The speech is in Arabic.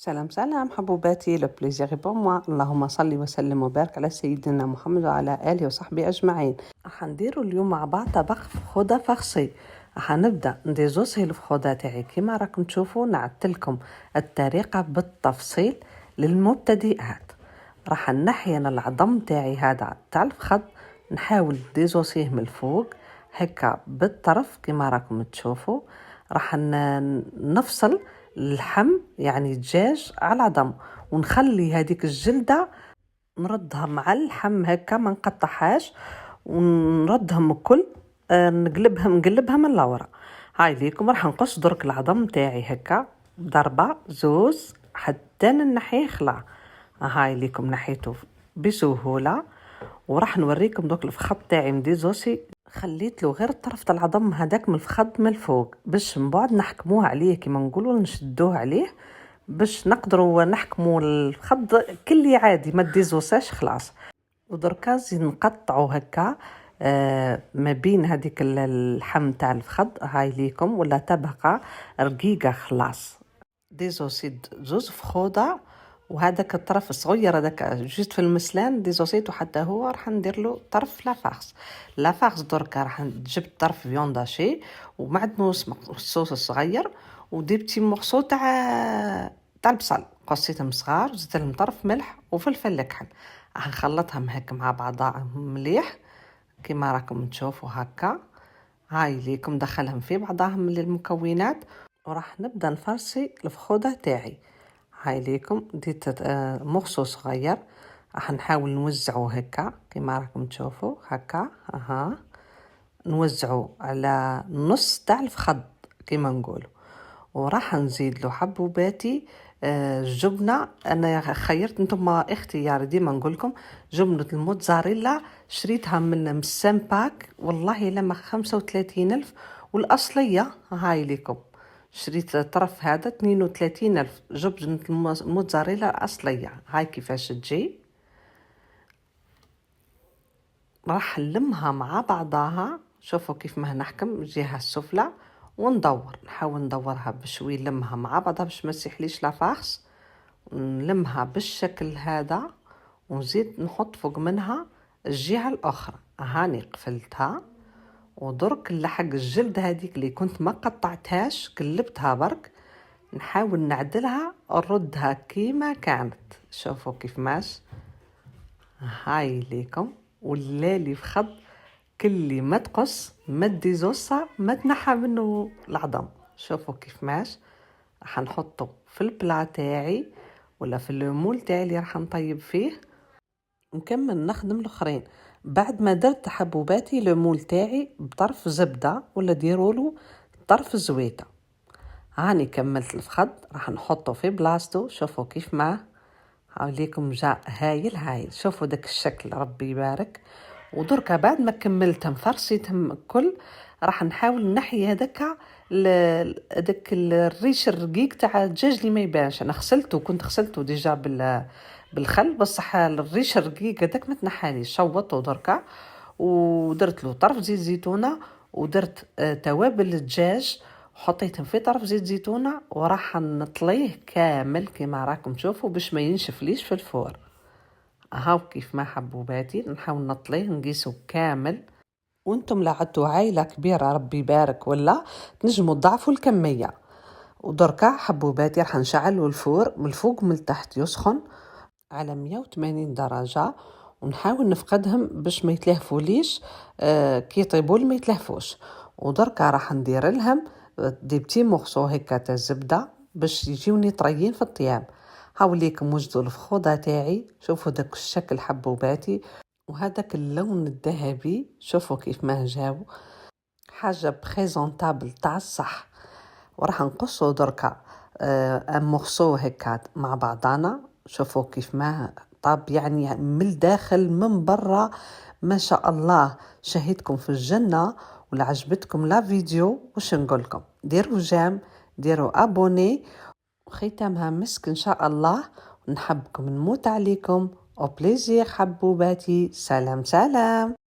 سلام سلام حبوباتي، لو بليزير بور موا. اللهم صل وسلم وبارك على سيدنا محمد وعلى اله وصحبه اجمعين. راح نديروا اليوم مع بعض طبق فخوده فخسي. راح نبدا نديزوسي الفخوده تاعي كيما راكم تشوفوا. نعدلكم الطريقه بالتفصيل للمبتدئات. راح نحي انا العظم تاعي هذا تاع الفخذ، نحاول ديزوسيه من الفوق هكا بالطرف كيما راكم تشوفوا. راح نفصل اللحم يعني الدجاج على العظم، ونخلي هذيك الجلدة نردها مع اللحم هكا ما نقطعهاش، ونردهم الكل. نقلبها من اللورا. هاي ليكم راح نقص درك العظم تاعي هكا ضربة زوز حتى نحيه خلا. هاي ليكم نحيته بسهولة. وراح نوريكم دوك الفخذ تاعي مديزوسي، خليت له غير الطرف تاع العظم هذاك من الفخذ من الفوق باش من بعد نحكموه عليه كيما نقولوا، نشدوه عليه باش نقدروا نحكموا الفخذ كلي عادي ما ديزوساش خلاص. ودركا زيد نقطعوا هكا ما بين هذيك اللحم تاع الفخذ. هاي ليكم ولا طبقه رقيقه خلاص. ديزوسيد زوز فخوده، وهذاك الطرف الصغير هذاك جوست في المسلان ديزوسيتو حتى هو راح ندير له طرف لافارس دركا راح جبت طرف فيونداشي ومعدنوس الصوص الصغير، وديبتي مورسو تاع البصل قصيتهم صغار، زدت لهم طرف ملح وفلفل الكحل. راح نخلطهم هكا مع بعضها مليح كيما راكم تشوفوا هكا. هاي ليكم دخلهم في بعضهم للمكونات، وراح نبدا نفرسي الفخوده تاعي. هاي ليكم ديت مخصو صغير، راح نحاول نوزعه هكا كيما راكم تشوفوا هكا. نوزعه على نص تاع الفخذ كيما نقولوا. وراح نزيد له حبوباتي جبنه. انا خيرت، انتم اختياري ديما نقول لكم. جبنه الموتزاريلا شريتها من السامباك والله لما 35,000، والاصليه هاي ليكم شريت طرف هذا 32,000. جبنه الموتزاريلا اصليه. هاي كيفاش تجي. راح نلمها مع بعضها. شوفوا كيف ما نحكم الجهه السفلى نحاول ندورها بشوي، نلمها مع بعضها باش ما تسيحليش لافاخس. نلمها بالشكل هذا ونزيد نحط فوق منها الجهه الاخرى. هاني قفلتها، ودرك نلحق الجلد هذيك اللي كنت ما قطعتهاش قلبتها برك. نحاول نعدلها نردها كيما كانت. شوفوا كيف ماش. هاي ليكم واللالي فخذ كلي ما تقص ما ديزوسا ما تنحى منه العظم. شوفوا كيف ماش. راح نحطه في البلا تاعي ولا في المول تاعي اللي راح نطيب فيه. نكمل نخدم الاخرين. بعد ما درت حبوباتي المول تاعي بطرف زبده ولا ديرولو طرف زويته. هاني كملت الفخذ راح نحطه في بلاصتو. شوفوا كيف ما عليكم جاء هايل. شوفوا داك الشكل ربي يبارك. ودركا بعد ما كملتهم فرصيتهم الكل راح نحاول نحي هذاك الريش الرقيق تاع الدجاج اللي ما يبانش. انا كنت غسلته ديجا بالخل، بصح الريش الرقيق هذاك ما تنحاليش. شوطته دركا ودرت له طرف زيت زيتونه، ودرت توابل الدجاج وحطيتهم في طرف زيت زيتونه، وراح نطليه كامل كما راكم تشوفوا باش ما ينشف ليش في الفور. هاو كيف ما حبوباتي نحاول نطليه نقيسه كامل. وانتم لا عدتوا عائله كبيره ربي يبارك ولا تنجموا تضاعفوا الكميه. ودركا حبوباتي راح نشعلوا الفور من الفوق من التحت يسخن على 180 درجه، ونحاول نفقدهم باش ما يتلهفوا ليش كي يطيبوا ما يتلهفوش. ودركا راح ندير لهم دي بتي مورسو هكا تاع الزبده باش يجيوني طريين في الطياب. هاوليكم وجدوا الفخوده تاعي. شوفوا داك الشكل حبوباتي وهذاك اللون الذهبي. شوفوا كيف ما جاو حاجه بريزونطابل تاع الصح. وراح نقصوا دركا مورسو هكا مع بعضنا. شوفوا كيف ما طاب يعني من الداخل من برا ما شاء الله. شهيتكم في الجنه. ولا عجبتكم لا فيديو وش نقولكم ديروا جيم، ديروا ابوني، وختامها مسك ان شاء الله. ونحبكم نموت عليكم. او بليزير حبوباتي. سلام سلام.